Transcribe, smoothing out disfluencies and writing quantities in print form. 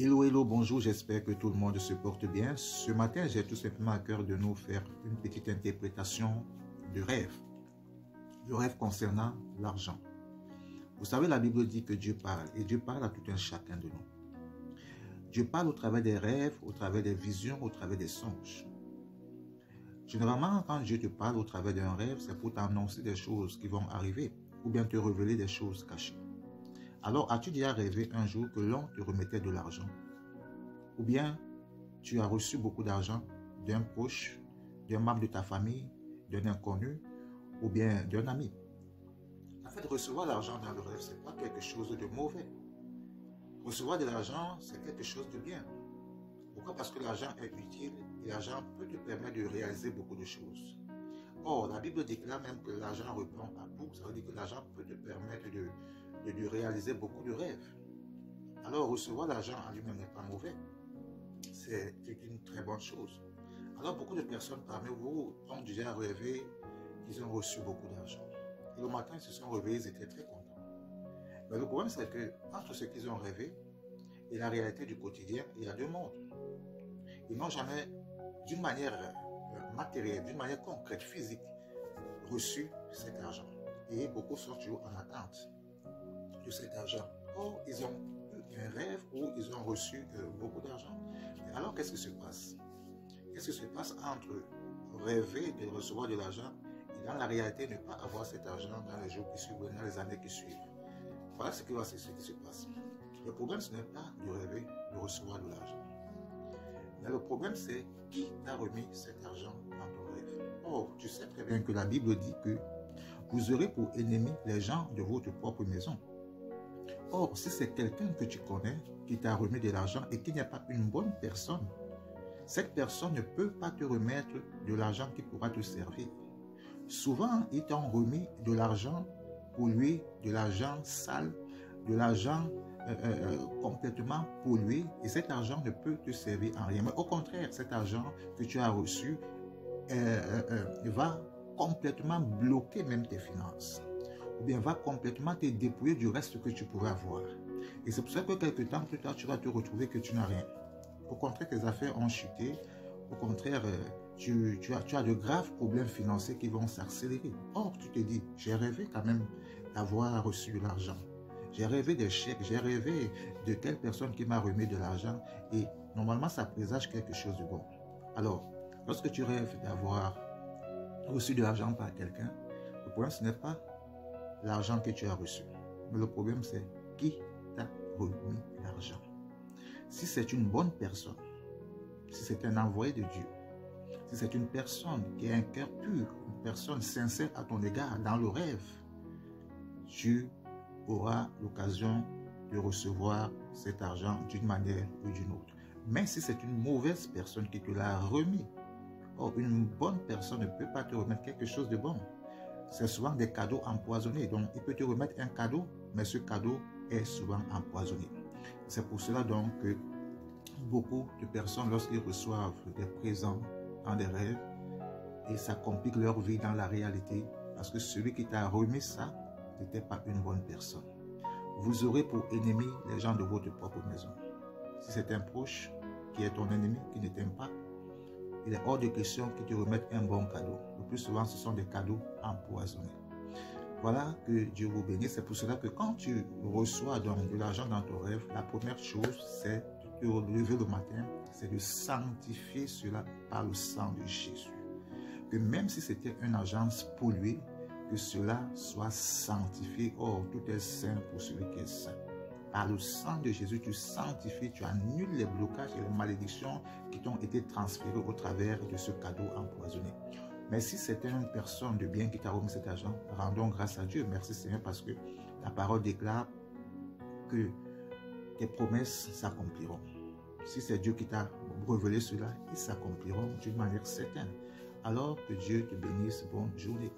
Hello, hello, bonjour, j'espère que tout le monde se porte bien. Ce matin, j'ai tout simplement à cœur de nous faire une petite interprétation de rêve. Le rêve concernant l'argent. Vous savez, la Bible dit que Dieu parle, et Dieu parle à tout un chacun de nous. Dieu parle au travers des rêves, au travers des visions, au travers des songes. Généralement, quand Dieu te parle au travers d'un rêve, c'est pour t'annoncer des choses qui vont arriver, ou bien te révéler des choses cachées. Alors, as-tu déjà rêvé un jour que l'on te remettait de l'argent? Ou bien, tu as reçu beaucoup d'argent d'un proche, d'un membre de ta famille, d'un inconnu, ou bien d'un ami? En fait, recevoir l'argent dans le rêve, ce n'est pas quelque chose de mauvais. Recevoir de l'argent, c'est quelque chose de bien. Pourquoi? Parce que l'argent est utile et l'argent peut te permettre de réaliser beaucoup de choses. Or, la Bible déclare même que l'argent répond à tout. Ça veut dire que l'argent peut te permettre de réaliser beaucoup de rêves. Alors, recevoir l'argent en lui-même n'est pas mauvais. C'est une très bonne chose. Alors, beaucoup de personnes parmi vous ont déjà rêvé qu'ils ont reçu beaucoup d'argent. Et le matin, ils se sont réveillés, ils étaient très contents. Mais le problème, c'est que entre ce qu'ils ont rêvé et la réalité du quotidien, il y a deux mondes. Ils n'ont jamais, d'une manière matérielle, d'une manière concrète, physique, reçu cet argent. Et beaucoup sont toujours en attente de cet argent. Or, ils ont eu un rêve où ils ont reçu beaucoup d'argent. Alors, qu'est-ce qui se passe? Qu'est-ce qui se passe entre rêver de recevoir de l'argent et dans la réalité ne pas avoir cet argent dans les jours qui suivent, dans les années qui suivent? Voilà ce qui se passe. Le problème, ce n'est pas de rêver de recevoir de l'argent. Mais le problème, c'est qui t'a remis cet argent dans ton rêve. Or, tu sais très bien que la Bible dit que vous aurez pour ennemis les gens de votre propre maison. Or, si c'est quelqu'un que tu connais qui t'a remis de l'argent et qui n'est pas une bonne personne, cette personne ne peut pas te remettre de l'argent qui pourra te servir. Souvent, ils t'ont remis de l'argent pour lui, de l'argent sale, de l'argent complètement pollué, et cet argent ne peut te servir en rien. Mais au contraire, cet argent que tu as reçu va complètement bloquer même tes finances, ou bien va complètement te dépouiller du reste que tu pourrais avoir. Et c'est pour ça que quelques temps plus tard, tu vas te retrouver que tu n'as rien. Au contraire, tes affaires ont chuté. Au contraire, tu as de graves problèmes financiers qui vont s'accélérer. Or, tu te dis, j'ai rêvé quand même d'avoir reçu de l'argent. J'ai rêvé des chèques, j'ai rêvé de telle personne qui m'a remis de l'argent et normalement, ça présage quelque chose de bon. Alors, lorsque tu rêves d'avoir reçu de l'argent par quelqu'un, le problème, ce n'est pas l'argent que tu as reçu. Mais le problème, c'est qui t'a remis l'argent. Si c'est une bonne personne, si c'est un envoyé de Dieu, si c'est une personne qui a un cœur pur, une personne sincère à ton égard dans le rêve, tu auras l'occasion de recevoir cet argent d'une manière ou d'une autre. Mais si c'est une mauvaise personne qui te l'a remis, or une bonne personne ne peut pas te remettre quelque chose de bon. C'est souvent des cadeaux empoisonnés. Donc, il peut te remettre un cadeau, mais ce cadeau est souvent empoisonné. C'est pour cela donc que beaucoup de personnes, lorsqu'ils reçoivent des présents dans des rêves, et ça complique leur vie dans la réalité, parce que celui qui t'a remis ça n'était pas une bonne personne. Vous aurez pour ennemi les gens de votre propre maison. Si c'est un proche qui est ton ennemi, qui ne t'aime pas, il est hors de question qu'il te remette un bon cadeau. Le plus souvent, ce sont des cadeaux empoisonnés. Voilà, que Dieu vous bénisse. C'est pour cela que quand tu reçois donc de l'argent dans ton rêve, la première chose, c'est de te lever le matin, c'est de sanctifier cela par le sang de Jésus. Que même si c'était un argent pollué, que cela soit sanctifié. Or, tout est saint pour celui qui est saint. Par le sang de Jésus, tu sanctifies, tu annules les blocages et les malédictions qui t'ont été transférées au travers de ce cadeau empoisonné. Mais si c'était une personne de bien qui t'a remis cet argent, rendons grâce à Dieu. Merci Seigneur, parce que la parole déclare que tes promesses s'accompliront. Si c'est Dieu qui t'a révélé cela, ils s'accompliront d'une manière certaine. Alors que Dieu te bénisse. Bonne journée.